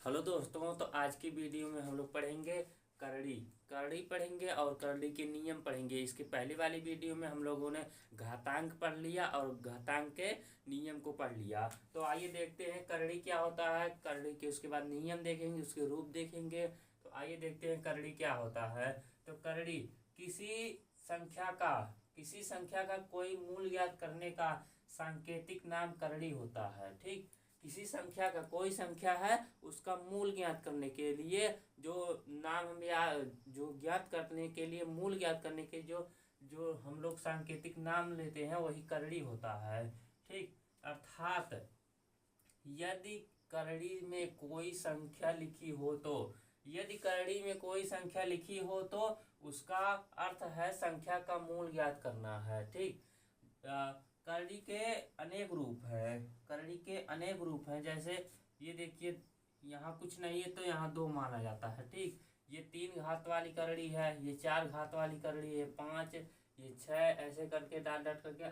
Hello दोस्तों, तो आज की वीडियो में हम लोग पढ़ेंगे करड़ी। करड़ी पढ़ेंगे और करड़ी के नियम पढ़ेंगे। इसके पहले वाली वीडियो में हम लोगों ने घातांक पढ़ लिया और घातांक के नियम को पढ़ लिया। तो आइए देखते हैं करड़ी क्या होता है। करड़ी के उसके बाद नियम देखेंगे, उसके रूप देखेंगे। तो आइए देखते हैं करड़ी क्या होता है। तो करड़ी किसी संख्या का कोई मूल ज्ञात करने का सांकेतिक नाम करड़ी होता है। ठीक, किसी संख्या का कोई संख्या है, उसका मूल ज्ञात करने के लिए जो नाम हम या जो ज्ञात करने के लिए मूल ज्ञात करने के जो जो हम लोग सांकेतिक नाम लेते हैं वही करड़ी होता है। ठीक, अर्थात यदि करड़ी में कोई संख्या लिखी हो तो यदि करड़ी में कोई संख्या लिखी हो तो उसका अर्थ है संख्या का मूल ज्ञात करना है। ठीक, करड़ी के अनेक रूप है। करड़ी के अनेक रूप हैं। जैसे ये देखिए, यहाँ कुछ नहीं है तो यहाँ 2 माना जाता है। ठीक, ये 3 घात वाली करड़ी है, ये 4 घात वाली करड़ी है, 5, ये 6, ऐसे करके डाट डाट करके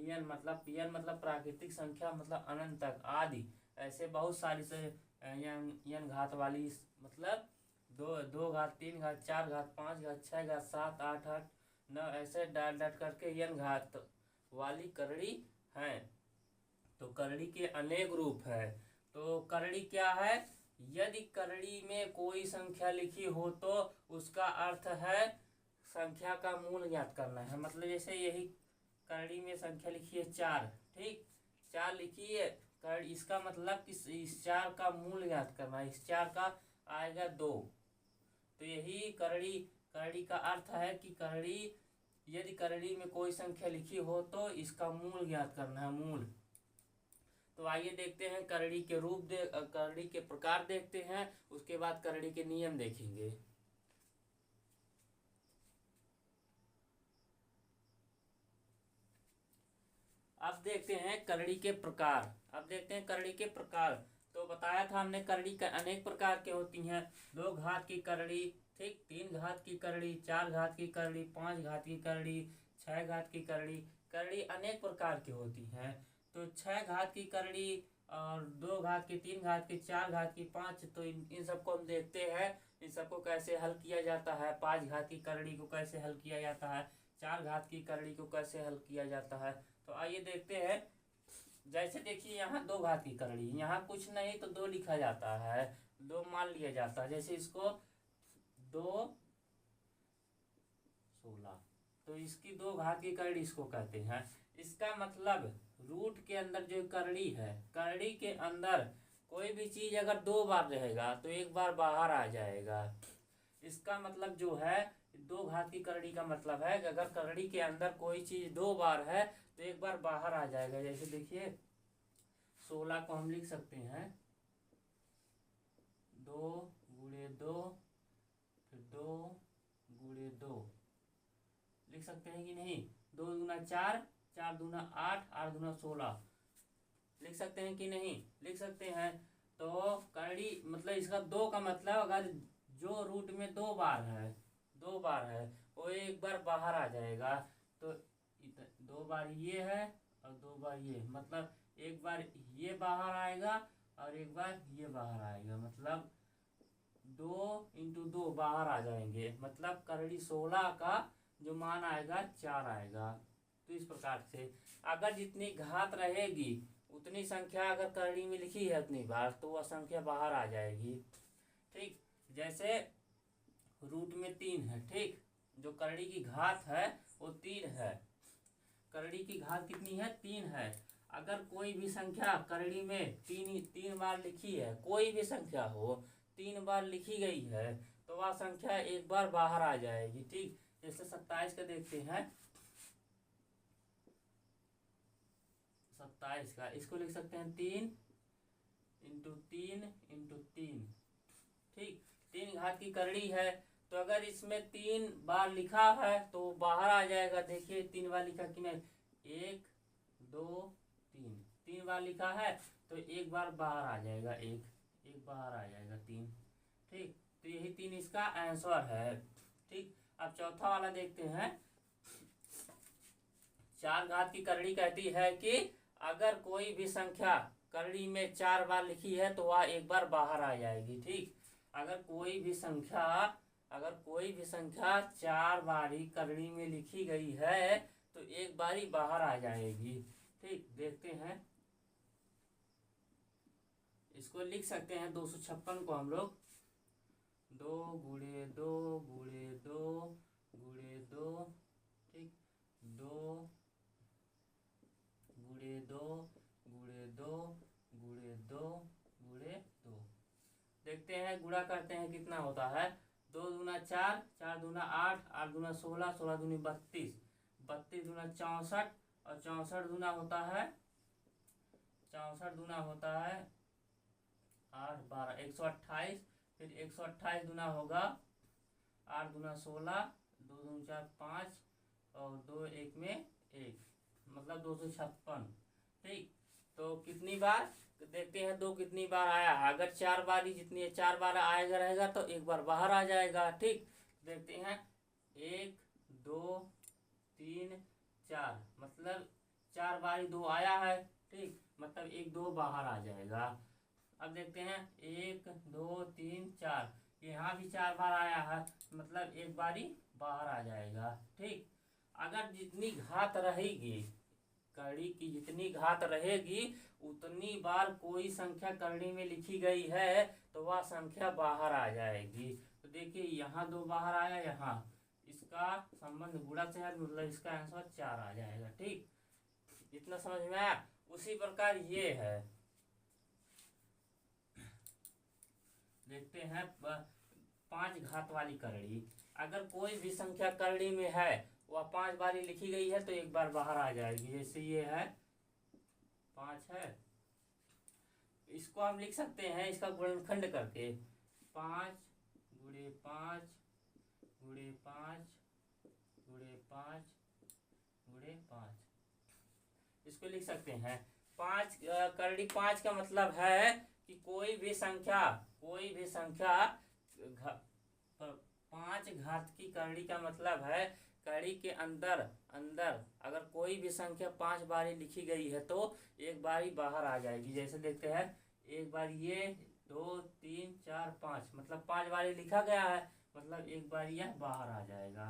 यन मतलब प्राकृतिक संख्या, मतलब अनंत तक आदि, ऐसे बहुत सारी से यन घात वाली, मतलब 2 घात, 3 घात, 4 घात, 5 घात, 6 घात, 7, 8, 8, 9, ऐसे डाट डाट करके यन घात वाली करड़ी है। तो करड़ी के अनेक रूप है। तो करड़ी क्या है? यदि करड़ी में कोई संख्या लिखी हो तो उसका अर्थ है संख्या का मूल ज्ञात करना है। मतलब जैसे यही करड़ी में संख्या लिखी है 4। ठीक, 4 लिखी है करड़ी, इसका मतलब कि इस 4 का मूल ज्ञात करना है। इस 4 का आएगा 2। तो यही करड़ी का अर्थ है कि यदि करड़ी में कोई संख्या लिखी हो तो इसका मूल ज्ञात करना है, मूल। तो आइए देखते हैं करड़ी के रूप करड़ी के प्रकार देखते हैं, उसके बाद करड़ी के नियम देखेंगे। अब देखते हैं करड़ी के प्रकार। तो बताया था हमने करड़ी का अनेक प्रकार के होती हैं। 2 घात की करड़ी, ठीक, 3 घात की करड़ी, 4 घात की करड़ी, 5 घात की करड़ी, 6 घात की करड़ी। करड़ी अनेक प्रकार की होती हैं। तो 6 घात की करड़ी और 2 घात की, 3 घात की, 4 घात की, 5, तो इन सबको हम देखते हैं। इन सबको कैसे हल किया जाता है। 5 घात की करड़ी को कैसे हल किया जाता है, 4 घात की करड़ी को कैसे हल किया जाता है। तो आइए देखते हैं। जैसे देखिए, यहाँ 2 घात की करड़ी, यहाँ कुछ नहीं तो 2 लिखा जाता है, 2 मान लिया जाता है। जैसे इसको 2 16, तो इसकी 2 घात की करड़ी इसको कहते हैं। इसका मतलब रूट के अंदर जो करड़ी है, करड़ी के अंदर कोई भी चीज अगर 2 बार रहेगा तो 1 बार बाहर आ जाएगा। इसका मतलब जो है 2 घात की करड़ी का मतलब है कि अगर करड़ी के अंदर कोई चीज 2 बार है तो 1 बार बाहर आ जाएगा। जैसे देखिए 16 को हम लिख सकते हैं 2 गुणे 2, फिर 2 गुणे 2, लिख सकते हैं कि नहीं। 2 दूना 4, 4 दूना 8, 8 दूना 16, लिख सकते हैं कि नहीं, लिख सकते हैं। तो करड़ी मतलब इसका 2 का मतलब अगर जो रूट में 2 बार है, 2 बार है, वो 1 बार बाहर आ जाएगा। तो 2 बार ये है और 2 बार ये, मतलब 1 बार ये बाहर आएगा और 1 बार ये बाहर आएगा, मतलब 2 इंटू 2 बाहर आ जाएंगे। मतलब करड़ी 16 का जो मान आएगा 4 आएगा। तो इस प्रकार से अगर जितनी घात रहेगी उतनी संख्या अगर करड़ी में लिखी है उतनी बार, तो वह संख्या बाहर आ जाएगी। ठीक, जैसे रूट में 3 है। ठीक, जो करड़ी की घात है वो 3 है। करड़ी की घात कितनी है? 3 है। अगर कोई भी संख्या करड़ी में 3 बार लिखी है, कोई भी संख्या हो 3 बार लिखी गई है, तो वह संख्या 1 बार बाहर आ जाएगी। ठीक, जैसे 27 का देखते हैं। 27 का इसको लिख सकते हैं 3 इंटू 3 इंटू 3। ठीक, 3 घात की करड़ी है, तो अगर इसमें 3 बार लिखा है तो बाहर आ जाएगा। देखिए 3 बार लिखा कि नहीं, 1 2 3, 3 बार लिखा है तो 1 बार बाहर आ जाएगा, एक बाहर आ जाएगा 3। ठीक, तो यही 3 इसका आंसर है। ठीक, अब चौथा वाला देखते हैं। 4 घात की करड़ी कहती है कि अगर कोई भी संख्या करड़ी में 4 बार लिखी है तो वह एक बार बाहर आ जाएगी। ठीक, अगर कोई भी संख्या 4 बारी करड़ी में लिखी गई है तो एक बारी बाहर आ जाएगी। ठीक, देखते हैं, इसको लिख सकते हैं 256 को हम लोग 2 गुणे 2 गुणे 2 गुणे 2, ठीक, 2 गुणे 2 गुणे 2 गुणे 2 गुणे 2। देखते हैं गुणा करते हैं कितना होता है। 2 दूना 4, 4 दूना 8, 8 दूना 16, 16 दूनी 32, 32 दूना 64 और 64 दूना होता है 8 12 128। फिर 128 दूना होगा 8 दूना 16, 2 दूना 4 5 और 2 1 में 1, मतलब 256। ठीक, तो कितनी बार देखते हैं 2 कितनी बार आया है। अगर 4 बारी जितनी है 4 बार आएगा रहेगा तो एक बार बाहर आ जाएगा। ठीक, देखते हैं 1 2 3 4, मतलब 4 बारी 2 आया है। ठीक, मतलब 1 2 बाहर आ जाएगा। अब देखते हैं 1 2 3 4, यहाँ भी 4 बार आया है, मतलब एक बारी बाहर आ जाएगा। ठीक, अगर जितनी घात रहेगी करड़ी की, जितनी घात रहेगी उतनी बार कोई संख्या करड़ी में लिखी गई है तो वह संख्या बाहर आ जाएगी। तो देखिए यहाँ 2 बाहर आया, यहाँ इसका संबंध गुणा से है, मतलब इसका आंसर 4 आ जाएगा। ठीक, इतना समझ में आया। उसी प्रकार ये है, देखते हैं 5 घात वाली करड़ी। अगर कोई भी संख्या करड़ी में है वह 5 बारी लिखी गई है तो एक बार बाहर आ जाएगी। जैसे ये है 5 है, इसको हम लिख सकते हैं इसका गुणनखंड करके 5 गुणे 5 गुणे 5 गुणे 5 गुणे 5, इसको लिख सकते हैं 5। करड़ी 5 का मतलब है कि कोई भी संख्या 5 घात की करड़ी का मतलब है करड़ी के अंदर अगर कोई भी संख्या 5 बारी लिखी गई है तो एक बारी बाहर आ जाएगी। जैसे देखते हैं एक बार ये 2 3 4 5, मतलब 5 बारी लिखा गया है, मतलब एक बार यह बाहर आ जाएगा।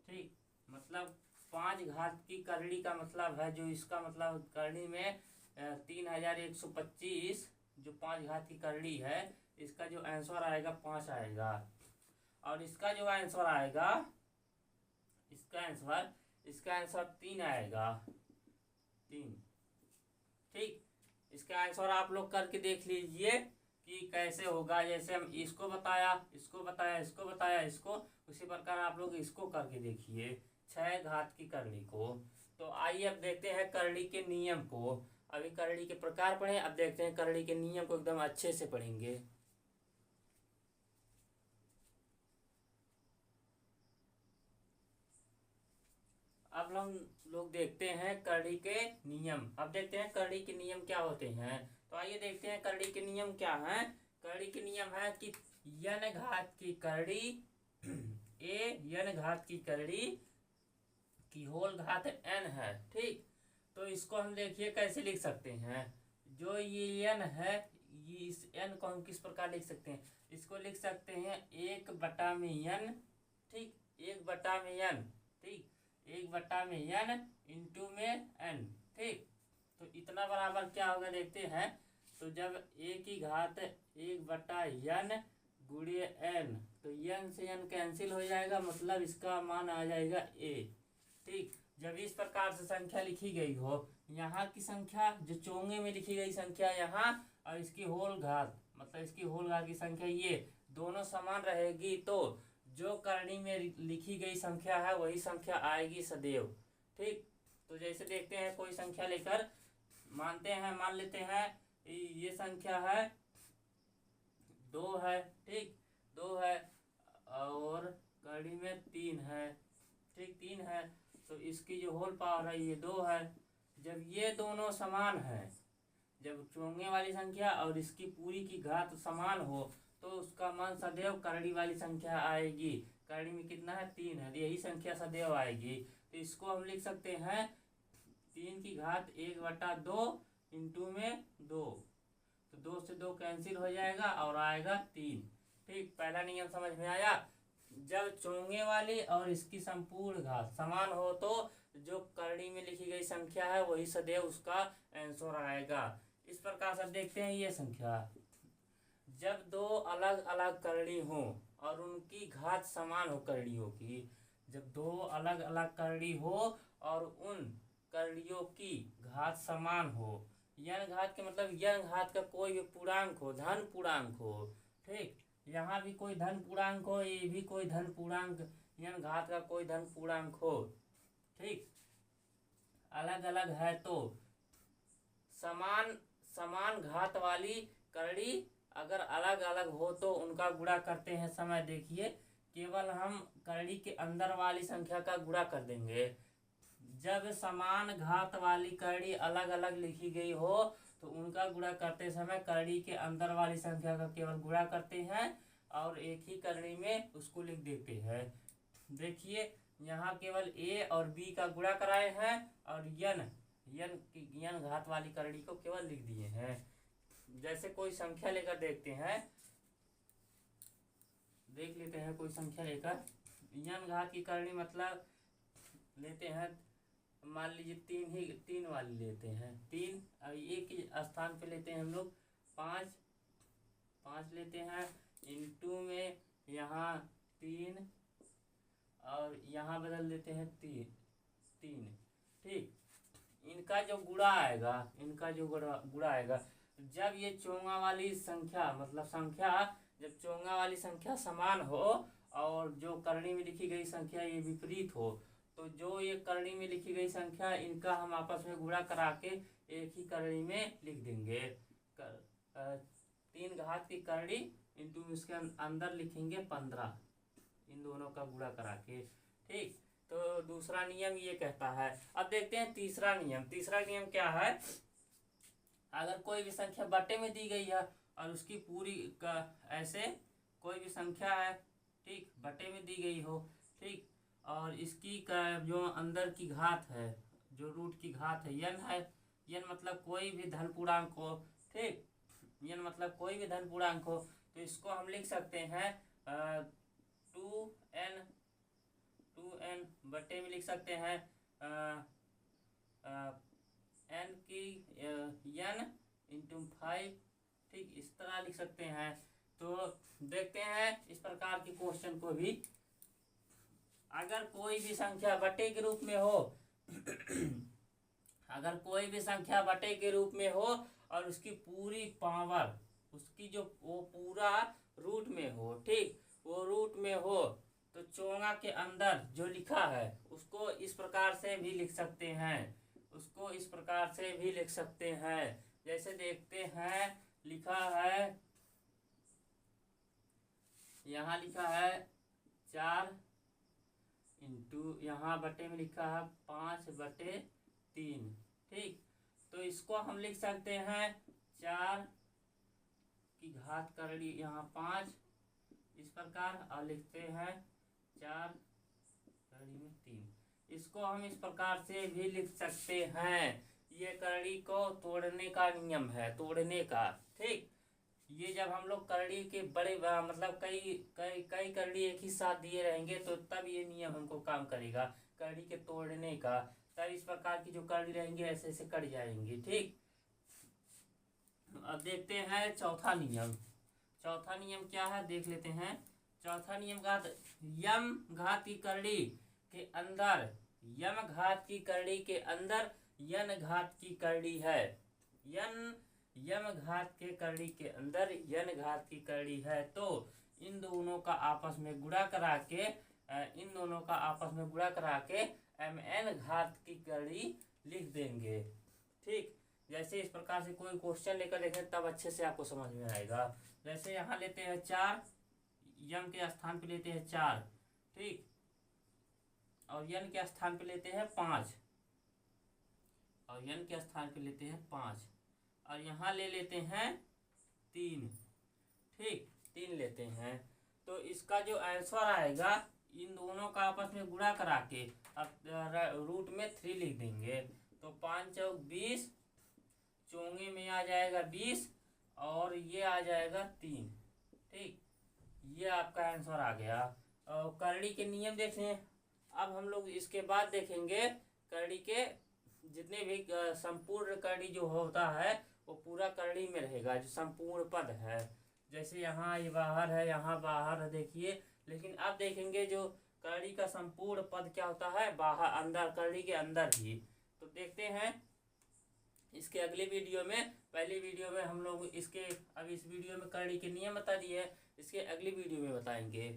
ठीक, मतलब 5 घात की करड़ी का मतलब है, जो इसका मतलब करड़ी में 3125 जो 5 घात की करड़ी है, इसका जो आंसर आएगा 5 आएगा। और इसका जो आंसर आएगा, इसका आंसर 3 आएगा, 3। ठीक, इसका आंसर आप लोग करके देख लीजिए कि कैसे होगा। जैसे हम इसको बताया, उसी प्रकार आप लोग इसको करके देखिए 6 घात की करड़ी को। तो आइए अब देखते हैं करड़ी के नियम को। अभी करड़ी के प्रकार पढ़े, अब देखते हैं करड़ी के नियम को एकदम अच्छे से पढ़ेंगे। अब हम लोग देखते हैं करड़ी के नियम। अब देखते हैं करड़ी के नियम क्या होते हैं। तो आइए देखते हैं करड़ी के नियम क्या हैं। करड़ी के नियम है कि n घात की करड़ी n घात की करड़ी की होल घात n है। ठीक, तो इसको हम देखिए कैसे लिख सकते हैं। जो ये n है, ये इस n को हम किस प्रकार लिख सकते हैं। इसको लिख सकते हैं 1/n। ठीक, 1/n। ठीक, 1/n इंटू में n। ठीक, तो इतना बराबर क्या होगा देखते हैं। तो जब a की घात 1/n गुणे n, तो n से n कैंसिल हो जाएगा, मतलब इसका मान आ जाएगा a। ठीक, जब इस प्रकार से संख्या लिखी गई हो, यहाँ की संख्या जो चोंगे में लिखी गई संख्या यहाँ, और इसकी होल घात, मतलब इसकी होल घात की संख्या ये दोनों समान रहेगी, तो जो करड़ी में लिखी गई संख्या है वही संख्या आएगी सदैव। ठीक, तो जैसे देखते हैं कोई संख्या लेकर मान लेते हैं ये संख्या है 2 है। ठीक, 2 है और करड़ी में 3 है। ठीक, 3 है, तो इसकी जो होल पावर है ये 2 है। जब ये दोनों समान है, जब चोंगे वाली संख्या और इसकी पूरी की घात समान हो, तो उसका मान सदैव करड़ी वाली संख्या आएगी। करड़ी में कितना है 3 है, यही संख्या सदैव आएगी। तो इसको हम लिख सकते हैं 3 की घात 1/2 इंटू में 2, तो 2 से 2 कैंसिल हो जाएगा और आएगा 3। ठीक, पहला नियम समझ में आया। जब चोंगे वाली और इसकी संपूर्ण घात समान हो तो जो करड़ी में लिखी गई संख्या है वही सदैव उसका आंसर आएगा। इस प्रकार से देखते हैं ये संख्या, जब दो अलग अलग करड़ी हो और उनकी घात समान हो करड़ियों की, जब दो अलग अलग करड़ी हो और उन करड़ियों की घात समान हो, यन घात के मतलब यन घात का कोई भी पूर्णांक हो, धन पूर्णांक हो। ठीक, यहाँ भी कोई धन पूर्णांक हो, ये भी कोई धन पूर्णांक, यन घात का कोई धन पूर्णांक हो। ठीक, अलग अलग है तो समान घात वाली करड़ी अगर अलग अलग हो तो उनका गुणा करते हैं समय, देखिए केवल हम करड़ी के अंदर वाली संख्या का गुणा कर देंगे। जब समान घात वाली करड़ी अलग अलग लिखी गई हो तो उनका गुणा करते समय करड़ी के अंदर वाली संख्या का केवल गुणा करते हैं और एक ही करड़ी में उसको लिख देते हैं। देखिए यहाँ केवल ए और बी का गुणा कराए हैं और यन घात वाली करड़ी को केवल लिख दिए हैं। जैसे कोई संख्या लेकर देखते हैं, देख लेते हैं कोई संख्या लेकर, यन घात की करड़ी मतलब लेते हैं, मान लीजिए 3 वाली लेते हैं, 3 और एक के स्थान पे लेते हैं हम लोग 5 लेते हैं, इंटू में यहाँ 3 और यहाँ बदल देते हैं 3। ठीक, इनका जो गुणा आएगा, जब ये चोंगा वाली संख्या मतलब संख्या, जब चोंगा वाली संख्या समान हो और जो करड़ी में लिखी गई संख्या ये विपरीत हो, तो जो ये करड़ी में लिखी गई संख्या इनका हम आपस में गुणा करा के एक ही करड़ी में लिख देंगे। 3 घात की करड़ी इंटू इसके अंदर लिखेंगे 15, इन दोनों का गुणा करा के। ठीक, तो दूसरा नियम ये कहता है। अब देखते हैं तीसरा नियम क्या है। अगर कोई भी संख्या बटे में दी गई है और उसकी पूरी का ऐसे कोई भी संख्या है, ठीक, बटे में दी गई हो, ठीक, और इसकी का जो अंदर की घात है, जो रूट की घात है यन है, यन मतलब कोई भी धन पूर्णांक हो, ठीक, यन मतलब कोई भी धन पूर्णांक हो, तो इसको हम लिख सकते हैं 2n बटे में लिख सकते हैं n की n इंटू 5। ठीक, इस तरह लिख सकते हैं। तो देखते हैं इस प्रकार की क्वेश्चन को भी। अगर कोई भी संख्या बटे के रूप में हो अगर कोई भी संख्या बटे के रूप में हो और उसकी पूरी पावर, उसकी जो वो पूरा रूट में हो, ठीक, वो रूट में हो, तो चोंगा के अंदर जो लिखा है उसको इस प्रकार से भी लिख सकते हैं, जैसे देखते हैं, लिखा है, यहाँ लिखा है 4 इंटू यहाँ बटे में लिखा है 5/3। ठीक, तो इसको हम लिख सकते हैं 4 की घात करड़ी यहाँ 5 इस प्रकार, और लिखते हैं 4 करड़ी में 3। इसको हम इस प्रकार से भी लिख सकते हैं। ये करड़ी को तोड़ने का नियम है, तोड़ने का। ठीक, ये जब हम लोग करड़ी के बड़े मतलब कई करड़ी एक ही साथ दिए रहेंगे तो तब ये नियम हमको काम करेगा करड़ी के तोड़ने का। तब इस प्रकार की जो करड़ी रहेंगे ऐसे ऐसे कट जाएंगी। ठीक, अब देखते हैं चौथा नियम क्या है, देख लेते हैं। चौथा नियम का यम घात की करड़ी के अंदर यन घात की करड़ी है, यम घात के करड़ी के अंदर यन घात की करड़ी है, तो इन दोनों का आपस में गुणा करा के mn घात की करड़ी लिख देंगे। ठीक, जैसे इस प्रकार से कोई क्वेश्चन लेकर देखें तब अच्छे से आपको समझ में आएगा। जैसे यहाँ लेते हैं 4, यम के स्थान पे लेते हैं 4, ठीक, और यन के स्थान पे लेते हैं 5, और यन के स्थान पे लेते हैं 5, और यहाँ ले लेते हैं 3। ठीक, 3 लेते हैं, तो इसका जो आंसर आएगा इन दोनों का आपस में गुणा करा के अब रूट में 3 लिख देंगे, तो 5 चौक 20, चोंगे में आ जाएगा 20 और ये आ जाएगा 3। ठीक, ये आपका आंसर आ गया। और करड़ी के नियम देखें। अब हम लोग इसके बाद देखेंगे करड़ी के जितने भी संपूर्ण करड़ी जो होता है वो पूरा करड़ी में रहेगा, जो संपूर्ण पद है। जैसे यहाँ ये बाहर है, यहाँ बाहर है, देखिए। लेकिन अब देखेंगे जो करड़ी का संपूर्ण पद क्या होता है, बाहर, अंदर, करड़ी के अंदर ही। तो देखते हैं इसके अगले वीडियो में। पहली वीडियो में हम लोग इसके, अब इस वीडियो में करड़ी के नियम बता दिए, इसके अगली वीडियो में बताएंगे।